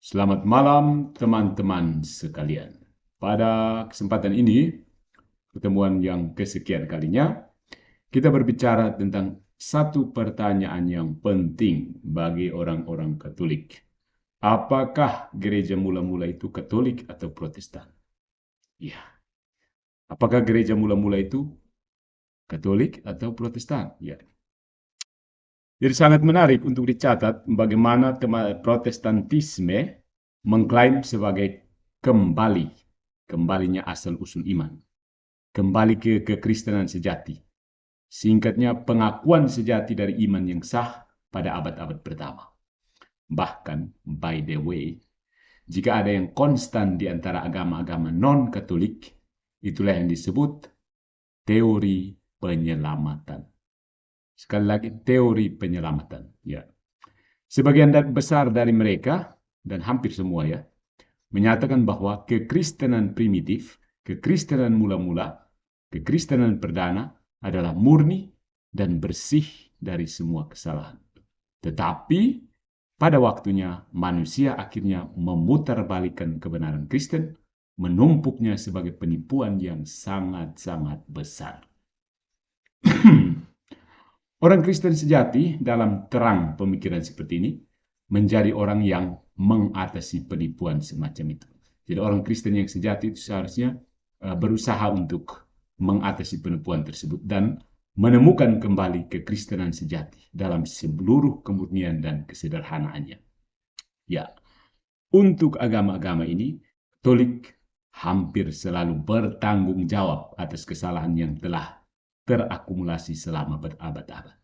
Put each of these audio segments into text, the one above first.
Selamat malam teman-teman sekalian. Pada kesempatan ini, pertemuan yang kesekian kalinya, kita berbicara tentang satu pertanyaan yang penting bagi orang-orang Katolik. Apakah gereja mula-mula itu Katolik atau Protestan? Ya, apakah gereja mula-mula itu Katolik atau Protestan? Ya. Jadi sangat menarik untuk dicatat bagaimana Protestantisme mengklaim sebagai kembalinya asal-usul iman, kembali ke kekristenan sejati. Singkatnya, pengakuan sejati dari iman yang sah pada abad-abad pertama. Bahkan, by the way, jika ada yang konstan di antara agama-agama non-Katolik, itulah yang disebut teori penyelamatan. Sekali lagi, teori penyelamatan. Ya. Sebagian besar dari mereka, dan hampir semua ya, menyatakan bahwa kekristenan primitif, kekristenan mula-mula, kekristenan perdana adalah murni dan bersih dari semua kesalahan. Tetapi pada waktunya manusia akhirnya memutarbalikkan kebenaran Kristen, menumpuknya sebagai penipuan yang sangat-sangat besar. Orang Kristen sejati dalam terang pemikiran seperti ini menjadi orang yang mengatasi penipuan semacam itu. Jadi orang Kristen yang sejati itu seharusnya berusaha untuk mengatasi penipuan tersebut dan menemukan kembali kekristenan sejati dalam seluruh kemurnian dan kesederhanaannya. Ya, untuk agama-agama ini, Katolik hampir selalu bertanggung jawab atas kesalahan yang telah terakumulasi selama berabad-abad.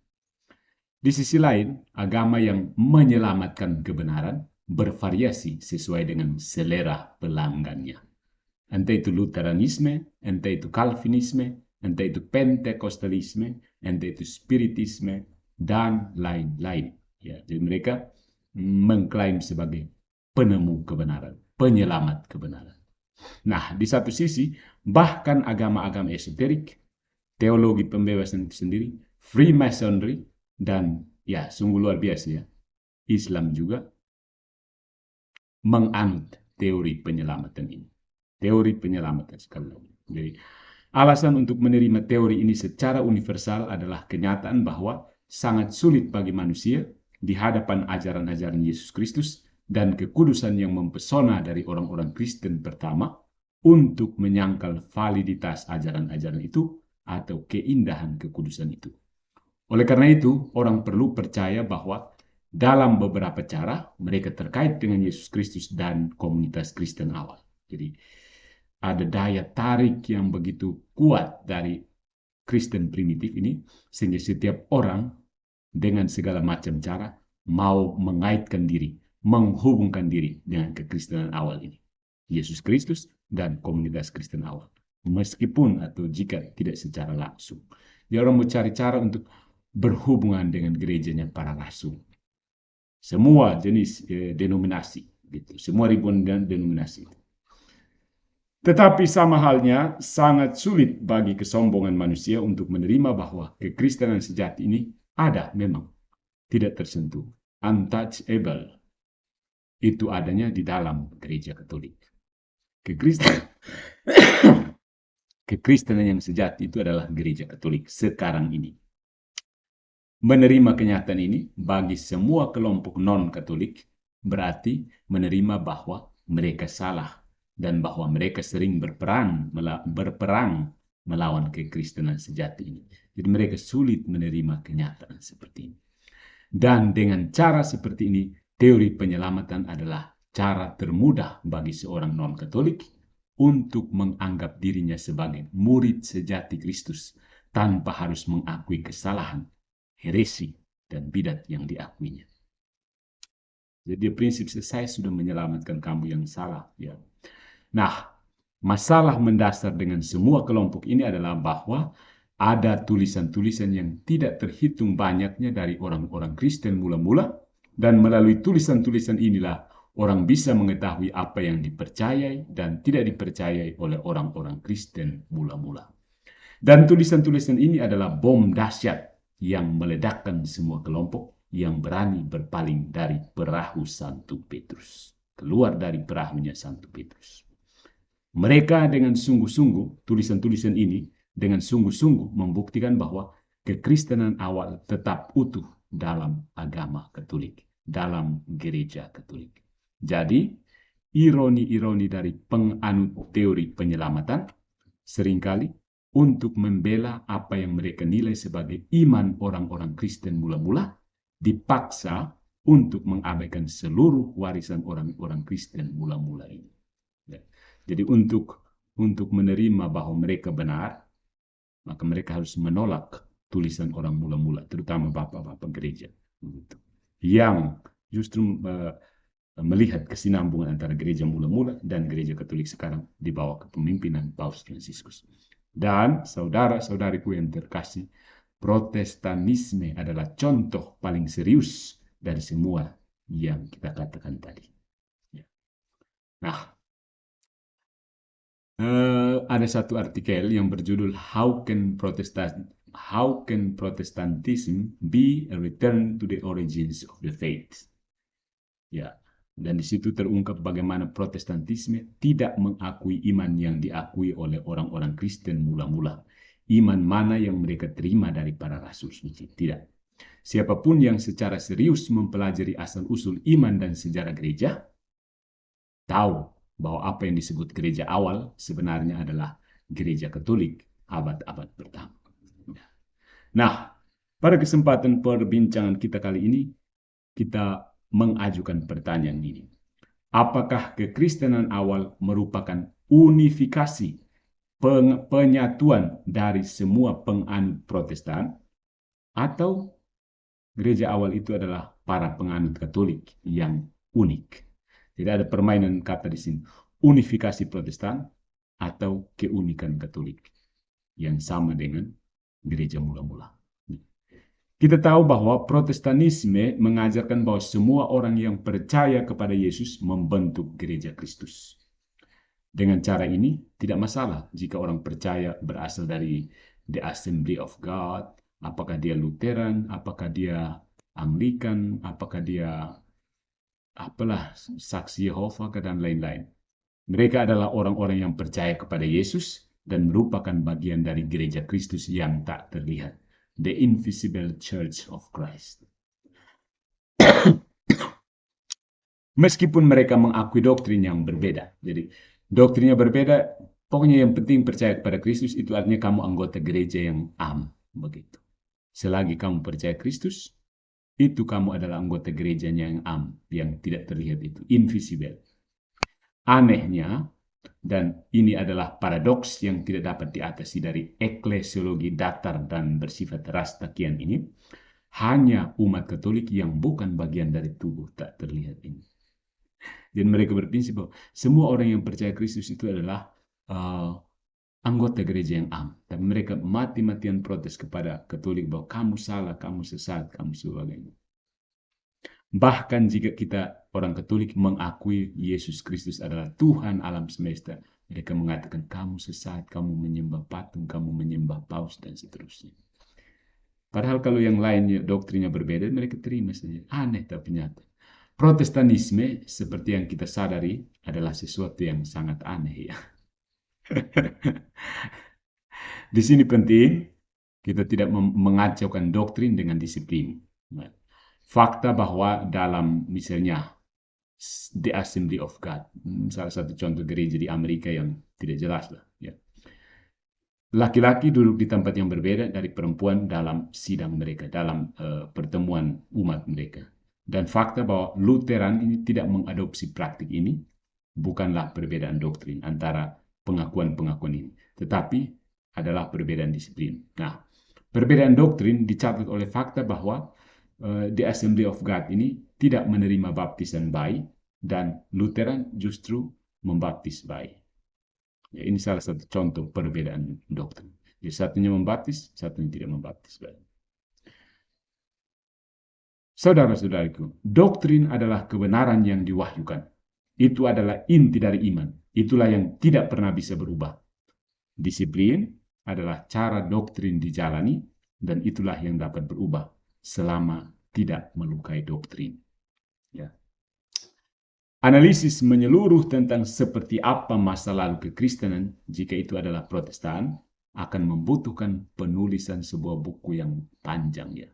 Di sisi lain, agama yang menyelamatkan kebenaran bervariasi sesuai dengan selera pelanggannya. Entah itu Lutheranisme, entah itu Calvinisme, entah itu Pentekostalisme, entah itu Spiritisme, dan lain-lain. Ya, jadi mereka mengklaim sebagai penemu kebenaran, penyelamat kebenaran. Nah, di satu sisi, bahkan agama-agama esoterik, teologi pembebasan itu sendiri, Freemasonry, dan ya sungguh luar biasa ya, Islam juga menganut teori penyelamatan ini. Teori penyelamatan sekali lagi. Jadi alasan untuk menerima teori ini secara universal adalah kenyataan bahwa sangat sulit bagi manusia di hadapan ajaran-ajaran Yesus Kristus dan kekudusan yang mempesona dari orang-orang Kristen pertama untuk menyangkal validitas ajaran-ajaran itu atau keindahan kekudusan itu. Oleh karena itu, orang perlu percaya bahwa dalam beberapa cara mereka terkait dengan Yesus Kristus dan komunitas Kristen awal. Jadi ada daya tarik yang begitu kuat dari Kristen primitif ini sehingga setiap orang dengan segala macam cara mau mengaitkan diri, menghubungkan diri dengan kekristenan awal ini. Yesus Kristus dan komunitas Kristen awal. Meskipun atau jika tidak secara langsung. Jadi orang mencari cara untuk berhubungan dengan gerejanya para rasul. Semua jenis denominasi, gitu. Semua ribuan denominasi. Tetapi sama halnya sangat sulit bagi kesombongan manusia untuk menerima bahwa kekristenan sejati ini ada memang, tidak tersentuh, untouchable. Itu adanya di dalam gereja Katolik. Kekristenan yang sejati itu adalah gereja Katolik sekarang ini. Menerima kenyataan ini bagi semua kelompok non-Katolik berarti menerima bahwa mereka salah dan bahwa mereka sering berperang melawan kekristenan sejati ini. Jadi mereka sulit menerima kenyataan seperti ini. Dan dengan cara seperti ini, teori penyelamatan adalah cara termudah bagi seorang non-Katolik untuk menganggap dirinya sebagai murid sejati Kristus tanpa harus mengakui kesalahan, heresi, dan bidat yang diakuinya. Jadi prinsip saya sudah menyelamatkan kamu yang salah. Ya. Nah, masalah mendasar dengan semua kelompok ini adalah bahwa ada tulisan-tulisan yang tidak terhitung banyaknya dari orang-orang Kristen mula-mula, dan melalui tulisan-tulisan inilah orang bisa mengetahui apa yang dipercayai dan tidak dipercayai oleh orang-orang Kristen mula-mula. Dan tulisan-tulisan ini adalah bom dahsyat yang meledakkan semua kelompok yang berani berpaling dari perahu Santo Petrus. keluar dari perahunya Santo Petrus. Mereka dengan sungguh-sungguh, tulisan-tulisan ini dengan sungguh-sungguh membuktikan bahwa kekristenan awal tetap utuh dalam agama Katolik, dalam gereja Katolik. Jadi, ironi-ironi dari penganut teori penyelamatan seringkali untuk membela apa yang mereka nilai sebagai iman orang-orang Kristen mula-mula dipaksa untuk mengabaikan seluruh warisan orang-orang Kristen mula-mula ini. Ya. Jadi untuk menerima bahwa mereka benar, maka mereka harus menolak tulisan orang mula-mula, terutama bapak-bapak gereja, yang justru melihat kesinambungan antara gereja mula-mula dan gereja Katolik sekarang di bawah kepemimpinan Paus Fransiskus. Dan saudara-saudariku yang terkasih, Protestanisme adalah contoh paling serius dari semua yang kita katakan tadi. Nah, ada satu artikel yang berjudul How can Protestantism be a return to the origins of the faith? Ya, dan di situ terungkap bagaimana Protestantisme tidak mengakui iman yang diakui oleh orang-orang Kristen mula-mula. Iman mana yang mereka terima dari para rasul suci? Tidak. Siapapun yang secara serius mempelajari asal-usul iman dan sejarah gereja, tahu bahwa apa yang disebut gereja awal sebenarnya adalah gereja Katolik abad-abad pertama. Nah, pada kesempatan perbincangan kita kali ini, kita mengajukan pertanyaan ini. Apakah kekristenan awal merupakan unifikasi penyatuan dari semua penganut Protestan, atau gereja awal itu adalah para penganut Katolik yang unik? Tidak ada permainan kata di sini. Unifikasi Protestan atau keunikan Katolik yang sama dengan gereja mula-mula. Kita tahu bahwa Protestanisme mengajarkan bahwa semua orang yang percaya kepada Yesus membentuk gereja Kristus. Dengan cara ini, tidak masalah jika orang percaya berasal dari The Assembly of God, apakah dia Lutheran, apakah dia Anglikan, apakah dia Saksi Yehova, dan lain-lain. Mereka adalah orang-orang yang percaya kepada Yesus dan merupakan bagian dari gereja Kristus yang tak terlihat. The Invisible Church of Christ. Meskipun mereka mengakui doktrin yang berbeda. Jadi, doktrinnya berbeda, pokoknya yang penting percaya kepada Kristus, itu artinya kamu anggota gereja yang begitu. Selagi kamu percaya Kristus, itu kamu adalah anggota gerejanya yang yang tidak terlihat itu, invisible. Anehnya, dan ini adalah paradoks yang tidak dapat diatasi dari eklesiologi datar dan bersifat rastakian ini, hanya umat Katolik yang bukan bagian dari tubuh tak terlihat ini. Dan mereka berprinsip bahwa semua orang yang percaya Kristus itu adalah anggota gereja yang tapi mereka mati-matian protes kepada Katolik bahwa kamu salah, kamu sesat, kamu sebagainya. Bahkan jika kita orang Katolik mengakui Yesus Kristus adalah Tuhan alam semesta, mereka mengatakan kamu sesat, kamu menyembah patung, kamu menyembah paus, dan seterusnya. Padahal kalau yang lainnya doktrinnya berbeda, mereka terima saja. Aneh tapi nyata. Protestanisme seperti yang kita sadari adalah sesuatu yang sangat aneh, ya. Di sini penting kita tidak mengacaukan doktrin dengan disiplin. Fakta bahwa dalam misalnya The Assembly of God, salah satu contoh gereja di Amerika yang tidak jelas lah, ya. Laki-laki duduk di tempat yang berbeda dari perempuan dalam sidang mereka, dalam pertemuan umat mereka. Dan fakta bahwa Lutheran ini tidak mengadopsi praktik ini bukanlah perbedaan doktrin antara pengakuan-pengakuan ini, tetapi adalah perbedaan disiplin. Nah, perbedaan doktrin dicatat oleh fakta bahwa The Assembly of God ini tidak menerima baptisan bayi, dan Lutheran justru membaptis bayi. Ya, ini salah satu contoh perbedaan doktrin. Jadi satunya membaptis, satunya tidak membaptis bayi. Saudara-saudariku, doktrin adalah kebenaran yang diwahyukan. Itu adalah inti dari iman. Itulah yang tidak pernah bisa berubah. Disiplin adalah cara doktrin dijalani, dan itulah yang dapat berubah selama tidak melukai doktrin. Ya. Analisis menyeluruh tentang seperti apa masa lalu kekristenan, jika itu adalah Protestan, akan membutuhkan penulisan sebuah buku yang panjang ya.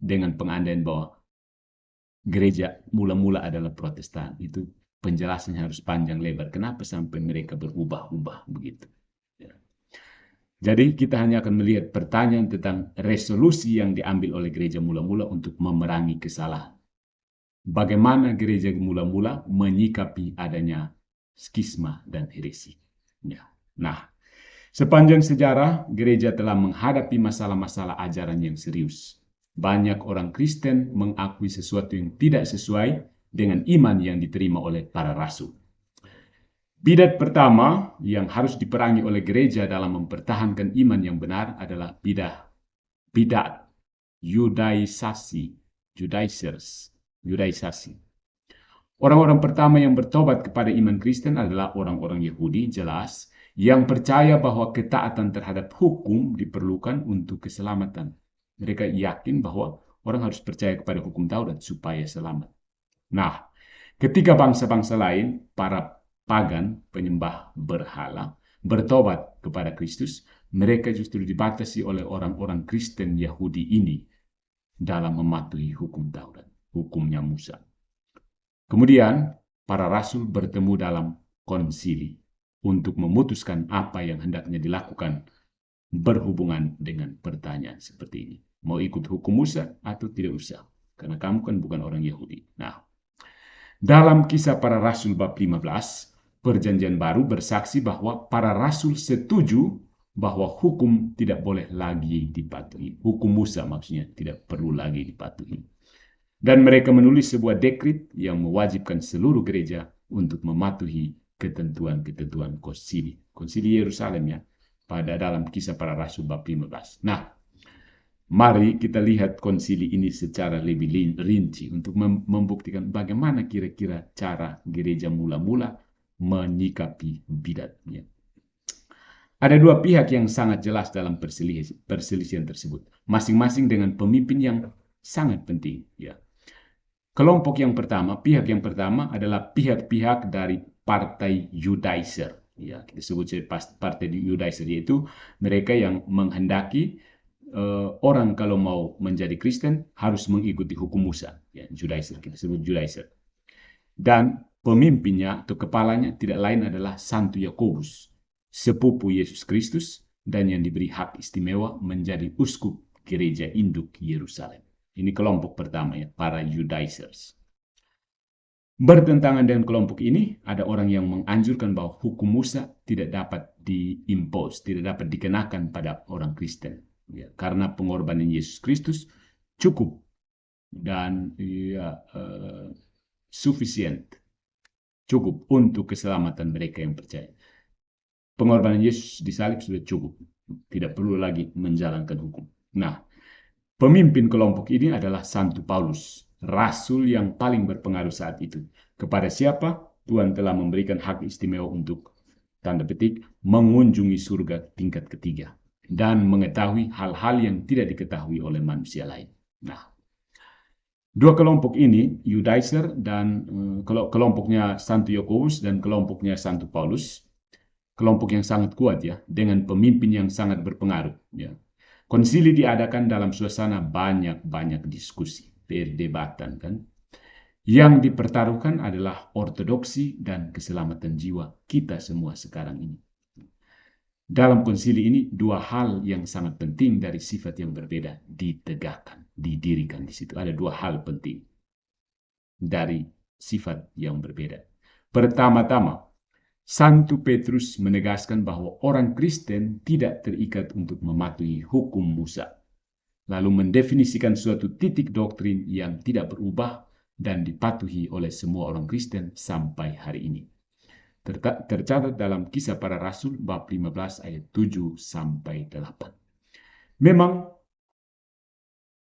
Dengan pengandaian bahwa gereja mula-mula adalah Protestan, itu penjelasannya harus panjang lebar. Kenapa sampai mereka berubah-ubah begitu? Ya. Jadi kita hanya akan melihat pertanyaan tentang resolusi yang diambil oleh gereja mula-mula untuk memerangi kesalahan. Bagaimana gereja mula-mula menyikapi adanya skisma dan heresi. Ya. Nah, sepanjang sejarah, gereja telah menghadapi masalah-masalah ajaran yang serius. Banyak orang Kristen mengakui sesuatu yang tidak sesuai dengan iman yang diterima oleh para rasul. Bidat pertama yang harus diperangi oleh gereja dalam mempertahankan iman yang benar adalah bidat Judaisasi. Orang-orang pertama yang bertobat kepada iman Kristen adalah orang-orang Yahudi, jelas, yang percaya bahwa ketaatan terhadap hukum diperlukan untuk keselamatan. Mereka yakin bahwa orang harus percaya kepada hukum Taurat supaya selamat. Nah, ketika bangsa-bangsa lain, para pagan, penyembah berhala, bertobat kepada Kristus, mereka justru dibatasi oleh orang-orang Kristen Yahudi ini dalam mematuhi hukum Taurat, hukumnya Musa. Kemudian, para rasul bertemu dalam konsili untuk memutuskan apa yang hendaknya dilakukan berhubungan dengan pertanyaan seperti ini. Mau ikut hukum Musa atau tidak usah? Karena kamu kan bukan orang Yahudi. Nah, dalam Kisah Para Rasul bab 15, Perjanjian Baru bersaksi bahwa para rasul setuju bahwa hukum tidak boleh lagi dipatuhi. Hukum Musa maksudnya tidak perlu lagi dipatuhi. Dan mereka menulis sebuah dekrit yang mewajibkan seluruh gereja untuk mematuhi ketentuan-ketentuan konsili. Konsili Yerusalem ya, pada dalam Kisah Para Rasul bab 15. Nah, mari kita lihat konsili ini secara lebih rinci untuk membuktikan bagaimana kira-kira cara gereja mula-mula menyikapi bidatnya. Ada dua pihak yang sangat jelas dalam perselisihan tersebut, masing-masing dengan pemimpin yang sangat penting. Ya. Kelompok yang pertama, pihak yang pertama adalah pihak-pihak dari partai Judaizer. Ya, kita sebut partai Judaizer, yaitu mereka yang menghendaki orang kalau mau menjadi Kristen harus mengikuti hukum Musa. Ya, Judaizer, kita sebut Judaizer. Dan pemimpinnya atau kepalanya tidak lain adalah Santo Yakobus, sepupu Yesus Kristus dan yang diberi hak istimewa menjadi uskup gereja induk Yerusalem. Ini kelompok pertama ya, para Judaizers. Bertentangan dengan kelompok ini, ada orang yang menganjurkan bahwa hukum Musa tidak dapat diimpose, tidak dapat dikenakan pada orang Kristen. Ya, karena pengorbanan Yesus Kristus cukup dan sufficient, cukup untuk keselamatan mereka yang percaya. Pengorbanan Yesus di salib sudah cukup, tidak perlu lagi menjalankan hukum. Nah, pemimpin kelompok ini adalah Santo Paulus, rasul yang paling berpengaruh saat itu. Kepada siapa Tuhan telah memberikan hak istimewa untuk, tanda petik, mengunjungi surga tingkat ketiga dan mengetahui hal-hal yang tidak diketahui oleh manusia lain. Nah, dua kelompok ini, Judaizer dan kelompoknya Santo Yakobus dan kelompoknya Santo Paulus, kelompok yang sangat kuat ya, dengan pemimpin yang sangat berpengaruh ya. Konsili diadakan dalam suasana banyak diskusi, perdebatan kan. Yang dipertaruhkan adalah ortodoksi dan keselamatan jiwa kita semua sekarang ini. Dalam konsili ini dua hal yang sangat penting dari sifat yang berbeda ditegakkan, didirikan di situ. Ada dua hal penting dari sifat yang berbeda. Pertama-tama, Santo Petrus menegaskan bahwa orang Kristen tidak terikat untuk mematuhi hukum Musa, lalu mendefinisikan suatu titik doktrin yang tidak berubah dan dipatuhi oleh semua orang Kristen sampai hari ini. Tercatat dalam Kisah Para Rasul bab 15 ayat 7 sampai 8. Memang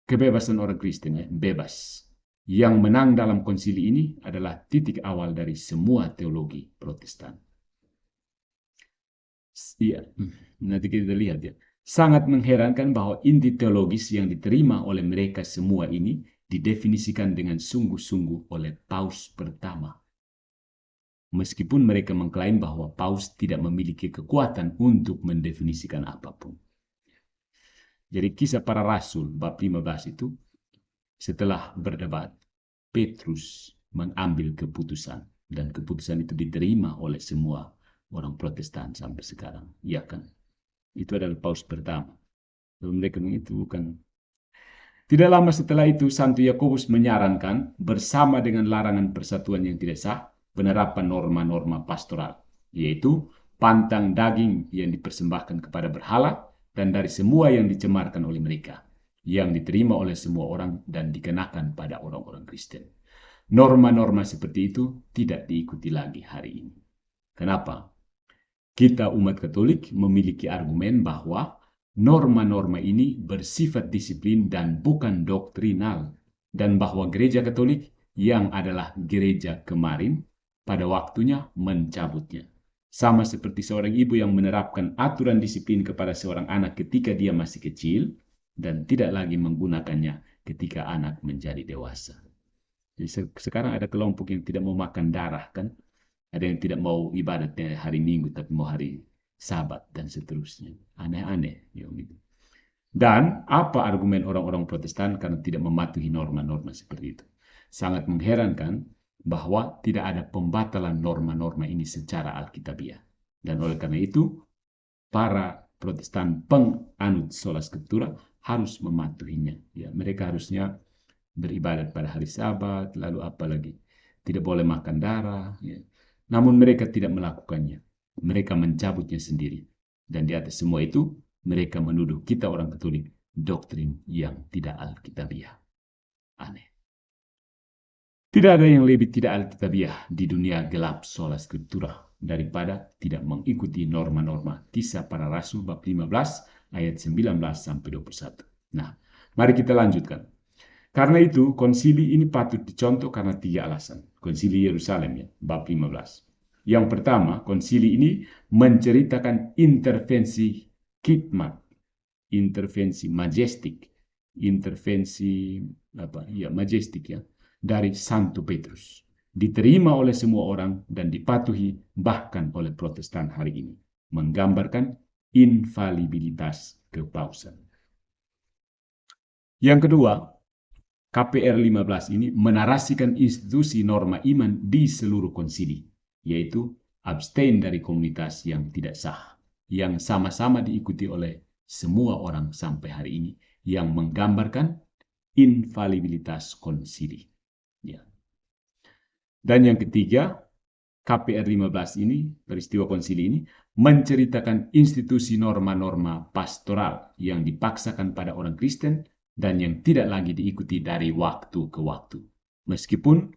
kebebasan orang Kristen ya, bebas. Yang menang dalam konsili ini adalah titik awal dari semua teologi Protestan. Iya, nanti kita lihat ya. Sangat mengherankan bahwa inti teologis yang diterima oleh mereka semua ini didefinisikan dengan sungguh-sungguh oleh Paus pertama. Meskipun mereka mengklaim bahwa Paus tidak memiliki kekuatan untuk mendefinisikan apapun. Jadi Kisah Para Rasul bab 15 itu, setelah berdebat, Petrus mengambil keputusan. Dan keputusan itu diterima oleh semua orang Protestan sampai sekarang. Ya kan? Itu adalah Paus pertama. Lalu mereka itu bukan. Tidak lama setelah itu, Santo Yakobus menyarankan bersama dengan larangan persatuan yang tidak sah, penerapan norma-norma pastoral, yaitu pantang daging yang dipersembahkan kepada berhala dan dari semua yang dicemarkan oleh mereka, yang diterima oleh semua orang dan dikenakan pada orang-orang Kristen. Norma-norma seperti itu tidak diikuti lagi hari ini. Kenapa? Kita umat Katolik memiliki argumen bahwa norma-norma ini bersifat disiplin dan bukan doktrinal, dan bahwa gereja Katolik yang adalah gereja kemarin pada waktunya mencabutnya. Sama seperti seorang ibu yang menerapkan aturan disiplin kepada seorang anak ketika dia masih kecil dan tidak lagi menggunakannya ketika anak menjadi dewasa. Jadi sekarang ada kelompok yang tidak mau makan darah, kan? Ada yang tidak mau ibadatnya hari Minggu, tapi mau hari Sabat, dan seterusnya. Aneh-aneh. Gitu. Dan apa argumen orang-orang Protestan karena tidak mematuhi norma-norma seperti itu? Sangat mengherankan bahwa tidak ada pembatalan norma-norma ini secara alkitabiah. Dan oleh karena itu, para Protestan penganut sola scriptura harus mematuhinya. Ya, mereka harusnya beribadat pada hari Sabat, lalu apa lagi? Tidak boleh makan darah. Ya. Namun mereka tidak melakukannya. Mereka mencabutnya sendiri. Dan di atas semua itu, mereka menuduh kita orang Katolik doktrin yang tidak alkitabiah. Aneh. Tidak ada yang lebih tidak alkitabiah di dunia gelap sola scriptura daripada tidak mengikuti norma-norma Kisah Para Rasul bab 15 ayat 19 sampai 21. Nah, mari kita lanjutkan. Karena itu, konsili ini patut dicontoh karena 3 alasan. Konsili Yerusalem ya, bab 15. Yang pertama, konsili ini menceritakan intervensi khidmat, intervensi majestik, intervensi majestik ya, dari Santo Petrus. Diterima oleh semua orang dan dipatuhi bahkan oleh Protestan hari ini. Menggambarkan infalibilitas kepausan. Yang kedua, KPR 15 ini menarasikan institusi norma iman di seluruh konsili, yaitu abstain dari komunitas yang tidak sah, yang sama-sama diikuti oleh semua orang sampai hari ini, yang menggambarkan infalibilitas konsili. Ya. Dan yang ketiga, KPR 15 ini, peristiwa konsili ini, menceritakan institusi norma-norma pastoral yang dipaksakan pada orang Kristen dan yang tidak lagi diikuti dari waktu ke waktu. Meskipun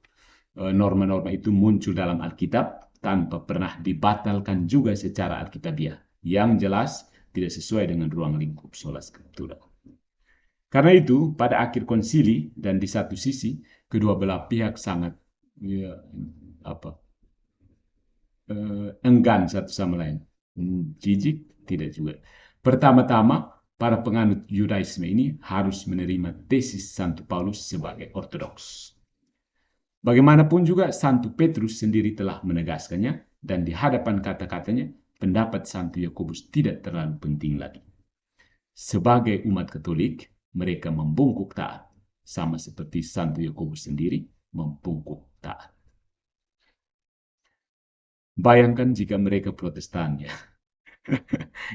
norma-norma itu muncul dalam Alkitab tanpa pernah dibatalkan juga secara alkitabiah. Yang jelas tidak sesuai dengan ruang lingkup sola scriptura. Karena itu, pada akhir konsili dan di satu sisi, kedua belah pihak sangat enggan satu sama lain. Jijik? Tidak juga. Pertama-tama, para penganut Yudaisme ini harus menerima tesis Santo Paulus sebagai ortodoks. Bagaimanapun juga Santo Petrus sendiri telah menegaskannya dan di hadapan kata-katanya, pendapat Santo Yakobus tidak terlalu penting lagi. Sebagai umat Katolik, mereka membungkuk taat, sama seperti Santo Yakobus sendiri membungkuk taat. Bayangkan jika mereka Protestan ya.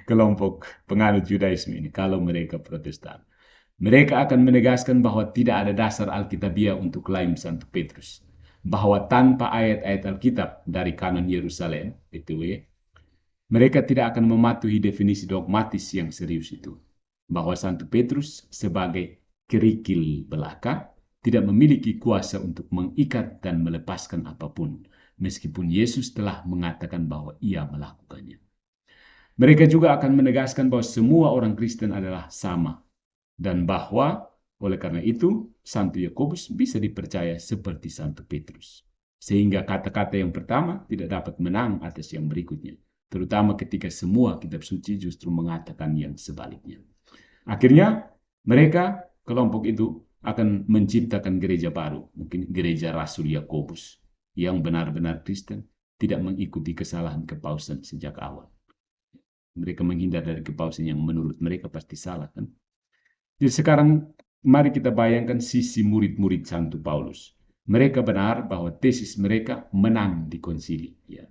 Kelompok penganut Yudaisme ini, kalau mereka Protestan. Mereka akan menegaskan bahwa tidak ada dasar Alkitabiah untuk klaim Santo Petrus. Bahwa tanpa ayat-ayat Alkitab dari kanon Yerusalem, BTW, mereka tidak akan mematuhi definisi dogmatis yang serius itu. Bahwa Santo Petrus sebagai kerikil belaka tidak memiliki kuasa untuk mengikat dan melepaskan apapun, meskipun Yesus telah mengatakan bahwa ia melakukannya. Mereka juga akan menegaskan bahwa semua orang Kristen adalah sama, dan bahwa oleh karena itu Santo Yakobus bisa dipercaya seperti Santo Petrus. Sehingga kata-kata yang pertama tidak dapat menang atas yang berikutnya, terutama ketika semua kitab suci justru mengatakan yang sebaliknya. Akhirnya mereka, kelompok itu, akan menciptakan gereja baru, mungkin gereja Rasul Yakobus, yang benar-benar Kristen, tidak mengikuti kesalahan kepausan sejak awal. Mereka menghindar dari kepausan yang menurut mereka pasti salah, kan? Jadi sekarang mari kita bayangkan sisi murid-murid Santo Paulus. Mereka benar bahwa tesis mereka menang di konsili. Ya.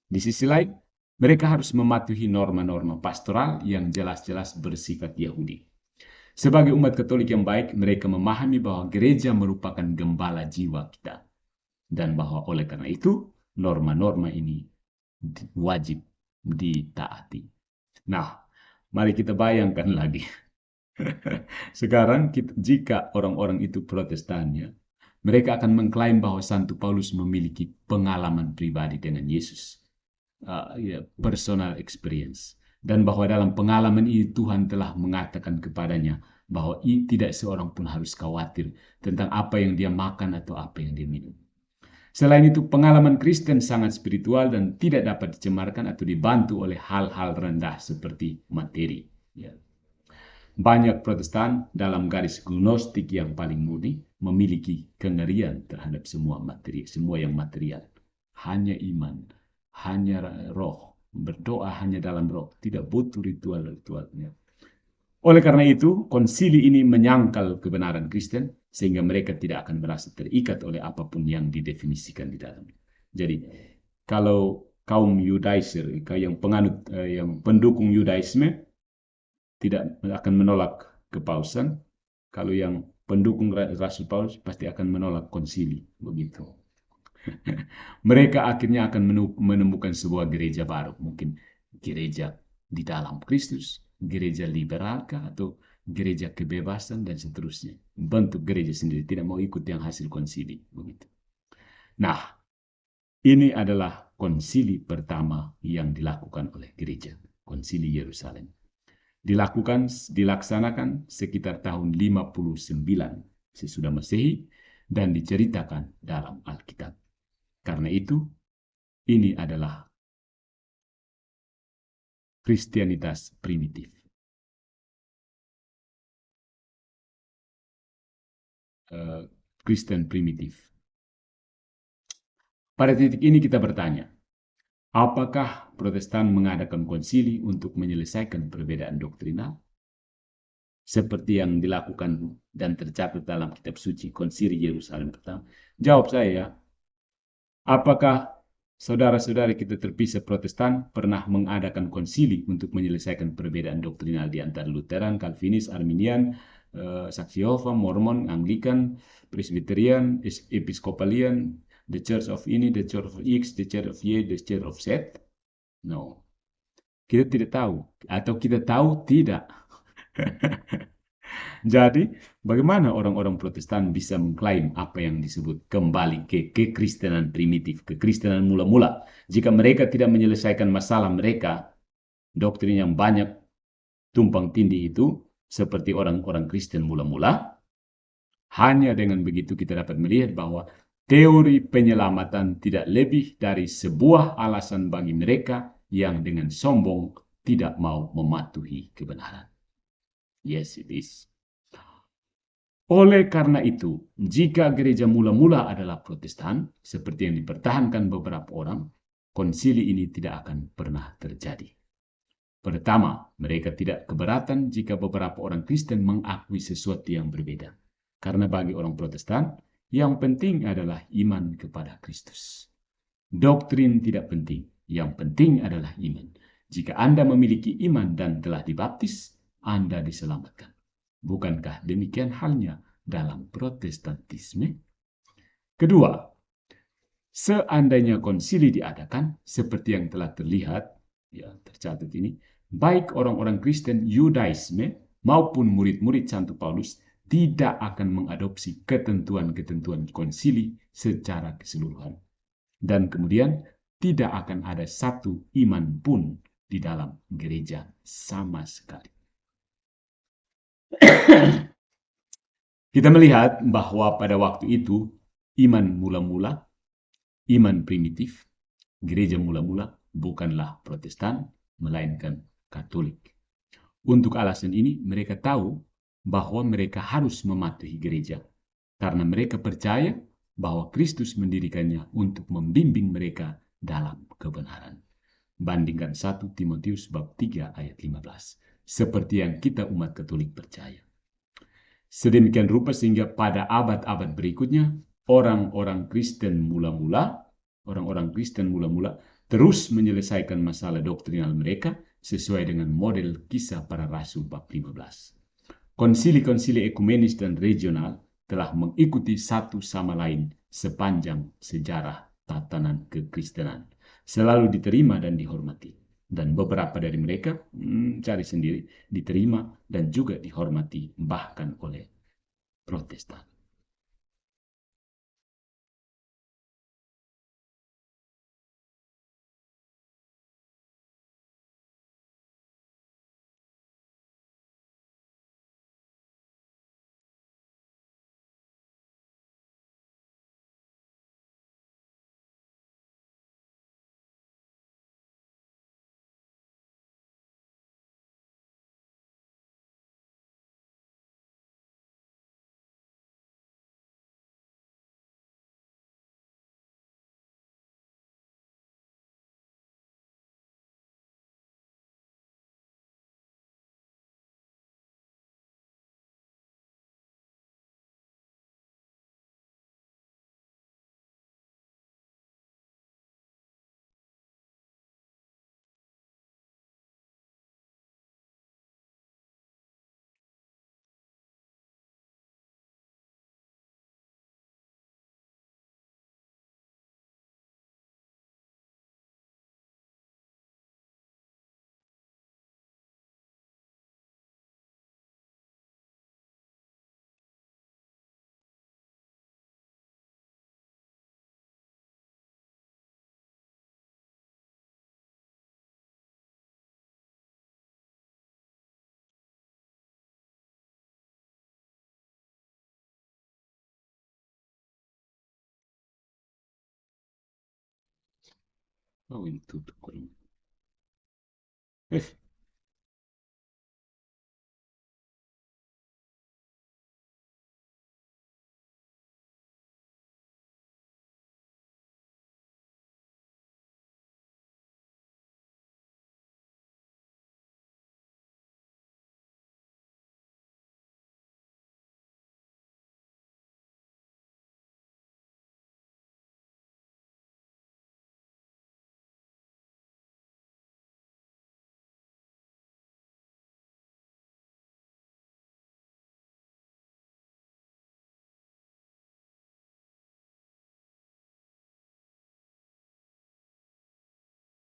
Di sisi lain, mereka harus mematuhi norma-norma pastoral yang jelas-jelas bersifat Yahudi. Sebagai umat Katolik yang baik, mereka memahami bahwa gereja merupakan gembala jiwa kita. Dan bahwa oleh karena itu, norma-norma ini wajib ditaati. Nah, mari kita bayangkan lagi. Sekarang jika orang-orang itu Protestan, ya, mereka akan mengklaim bahwa Santo Paulus memiliki pengalaman pribadi dengan Yesus, personal experience, dan bahwa dalam pengalaman ini Tuhan telah mengatakan kepadanya bahwa tidak seorang pun harus khawatir tentang apa yang dia makan atau apa yang dia minum. Selain itu, pengalaman Kristen sangat spiritual dan tidak dapat dicemarkan atau dibantu oleh hal-hal rendah seperti materi. Ya. Banyak Protestan dalam garis gnostik yang paling murni memiliki kengerian terhadap semua materi, semua yang material. Hanya iman, hanya roh, berdoa hanya dalam roh, tidak butuh ritual-ritualnya. Oleh karena itu, konsili ini menyangkal kebenaran Kristen sehingga mereka tidak akan merasa terikat oleh apapun yang didefinisikan di dalamnya. Jadi, kalau kaum Yudaizer, yang penganut, yang pendukung Yudaisme, tidak akan menolak kepausan. Kalau yang pendukung Rasul Paulus pasti akan menolak konsili, begitu. Mereka akhirnya akan menemukan sebuah gereja baru, mungkin gereja di dalam Kristus, gereja liberal atau gereja kebebasan dan seterusnya. Bentuk gereja sendiri tidak mau ikut yang hasil konsili, begitu. Nah, ini adalah konsili pertama yang dilakukan oleh gereja, konsili Yerusalem. Dilaksanakan sekitar tahun 59 sesudah Masehi dan diceritakan dalam Alkitab. Karena itu, ini adalah Kristianitas primitif. Kristen primitif. Pada titik ini kita bertanya, apakah Protestan mengadakan konsili untuk menyelesaikan perbedaan doktrinal? Seperti yang dilakukan dan tercatat dalam kitab suci konsili Yerusalem pertama? Jawab saya, apakah saudara-saudari kita terpisah Protestan pernah mengadakan konsili untuk menyelesaikan perbedaan doktrinal di antara Lutheran, Calvinis, Arminian, Saksi Yehova, Mormon, Anglikan, Presbyterian, Episcopalian, the Church of ini, the Church of X, the Church of Y, the Church of Z? No. Kita tidak tahu. Atau kita tahu tidak. Jadi, bagaimana orang-orang Protestan bisa mengklaim apa yang disebut kembali ke kekristenan primitif, kekristenan mula-mula, jika mereka tidak menyelesaikan masalah mereka, doktrin yang banyak tumpang tindih itu, seperti orang-orang Kristen mula-mula? Hanya dengan begitu kita dapat melihat bahwa teori penyelamatan tidak lebih dari sebuah alasan bagi mereka yang dengan sombong tidak mau mematuhi kebenaran. Yes, it is. Oleh karena itu, jika gereja mula-mula adalah Protestan, seperti yang dipertahankan beberapa orang, konsili ini tidak akan pernah terjadi. Pertama, mereka tidak keberatan jika beberapa orang Kristen mengakui sesuatu yang berbeda. Karena bagi orang Protestan, yang penting adalah iman kepada Kristus. Doktrin tidak penting, yang penting adalah iman. Jika Anda memiliki iman dan telah dibaptis, Anda diselamatkan. Bukankah demikian halnya dalam Protestantisme? Kedua, seandainya konsili diadakan seperti yang telah terlihat, ya tercatat ini, baik orang-orang Kristen Yudaisme maupun murid-murid Santo Paulus tidak akan mengadopsi ketentuan-ketentuan konsili secara keseluruhan. Dan kemudian tidak akan ada satu iman pun di dalam gereja sama sekali. Kita melihat bahwa pada waktu itu iman mula-mula, iman primitif, gereja mula-mula bukanlah Protestan, melainkan Katolik. Untuk alasan ini mereka tahu bahwa mereka harus mematuhi gereja, karena mereka percaya bahwa Kristus mendirikannya untuk membimbing mereka dalam kebenaran. Bandingkan 1 Timotius bab 3 ayat 15. Seperti yang kita umat Katolik percaya. Sedemikian rupa sehingga pada abad-abad berikutnya, orang-orang Kristen mula-mula terus menyelesaikan masalah doktrinal mereka sesuai dengan model Kisah Para Rasul bab 15. Konsili-konsili ekumenis dan regional telah mengikuti satu sama lain sepanjang sejarah tatanan kekristenan. Selalu diterima dan dihormati. Dan beberapa dari mereka, cari sendiri, diterima dan juga dihormati bahkan oleh Protestan. Oh, ini tutup.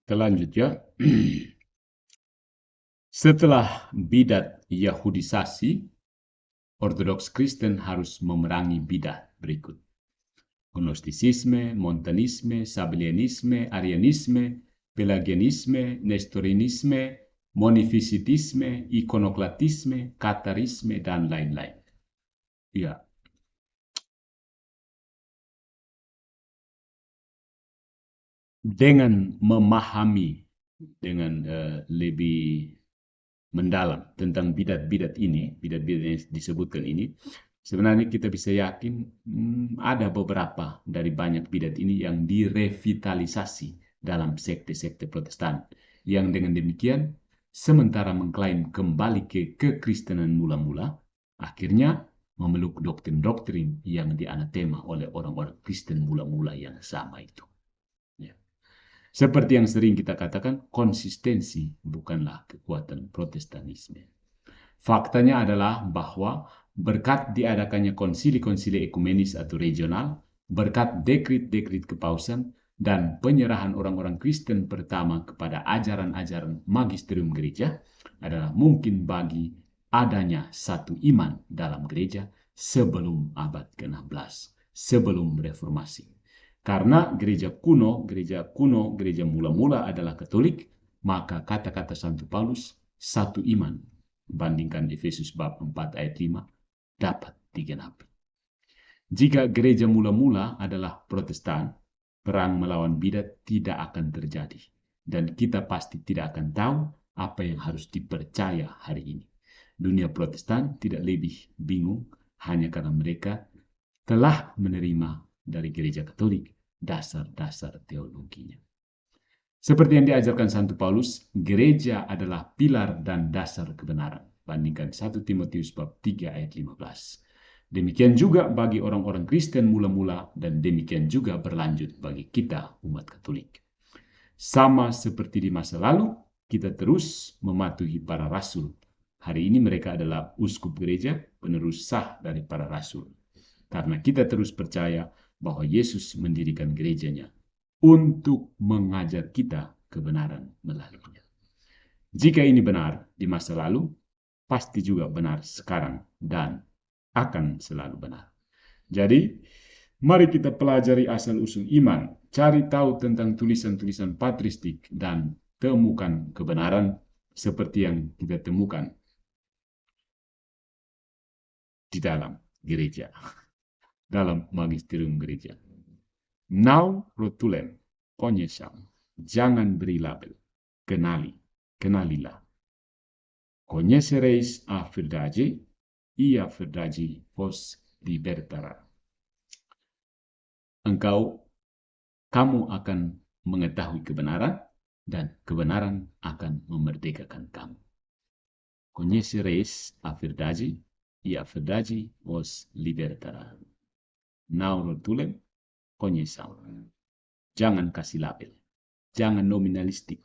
Kita lanjut ya. Setelah bidat Yahudisasi, Ortodoks Kristen harus memerangi bidat berikut: Gnostisisme, Montanisme, Sabellianisme, Arianisme, Pelagianisme, Nestorianisme, Monofisitisme, Ikonoklatisme, Katarisme, dan lain-lain. Ya, dengan memahami dengan lebih mendalam tentang bidat-bidat yang disebutkan ini, sebenarnya kita bisa yakin ada beberapa dari banyak bidat ini yang direvitalisasi dalam sekte-sekte Protestan, yang dengan demikian sementara mengklaim kembali ke kekristenan mula-mula, akhirnya memeluk doktrin-doktrin yang dianatema oleh orang-orang Kristen mula-mula yang sama itu. Ya. Seperti yang sering kita katakan, konsistensi bukanlah kekuatan Protestanisme. Faktanya adalah bahwa berkat diadakannya konsili-konsili ekumenis atau regional, berkat dekrit-dekrit kepausan, dan penyerahan orang-orang Kristen pertama kepada ajaran-ajaran magisterium gereja, adalah mungkin bagi adanya satu iman dalam gereja sebelum abad ke-16, sebelum reformasi. Karena gereja kuno, gereja mula-mula adalah Katolik, maka kata-kata Santo Paulus, satu iman, bandingkan Efesus bab 4 ayat 5, dapat digenapi. Jika gereja mula-mula adalah Protestan, perang melawan bidat tidak akan terjadi. Dan kita pasti tidak akan tahu apa yang harus dipercaya hari ini. dunia Protestan tidak lebih bingung hanya karena mereka telah menerima dari gereja Katolik dasar-dasar teologinya. Seperti yang diajarkan Santo Paulus, gereja adalah pilar dan dasar kebenaran. Bandingkan 1 Timotius bab 3 ayat 15. Demikian juga bagi orang-orang Kristen mula-mula dan demikian juga berlanjut bagi kita umat Katolik. Sama seperti di masa lalu, kita terus mematuhi para rasul. Hari ini mereka adalah uskup gereja, penerus sah dari para rasul. Karena kita terus percaya bahwa Yesus mendirikan gerejanya untuk mengajar kita kebenaran melaluinya. Jika ini benar di masa lalu, pasti juga benar sekarang dan akan selalu benar. Jadi, mari kita pelajari asal-usul iman, cari tahu tentang tulisan-tulisan patristik, dan temukan kebenaran seperti yang kita temukan di dalam gereja, dalam magisterium gereja. Now rotulem, konyesam, jangan beri label, kenalilah. Conhecereis a verdade, e a verdade vos libertará. Kamu akan mengetahui kebenaran, dan kebenaran akan memerdekakan kamu. Conhecereis a verdade, e a verdade vos libertará. Now rotulem, conheçam. Jangan kasih label, jangan nominalistik.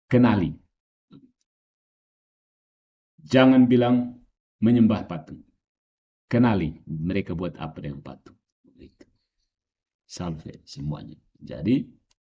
Kenali. Jangan bilang menyembah patung. Kenali mereka buat apa dengan patung. Salve semuanya. Jadi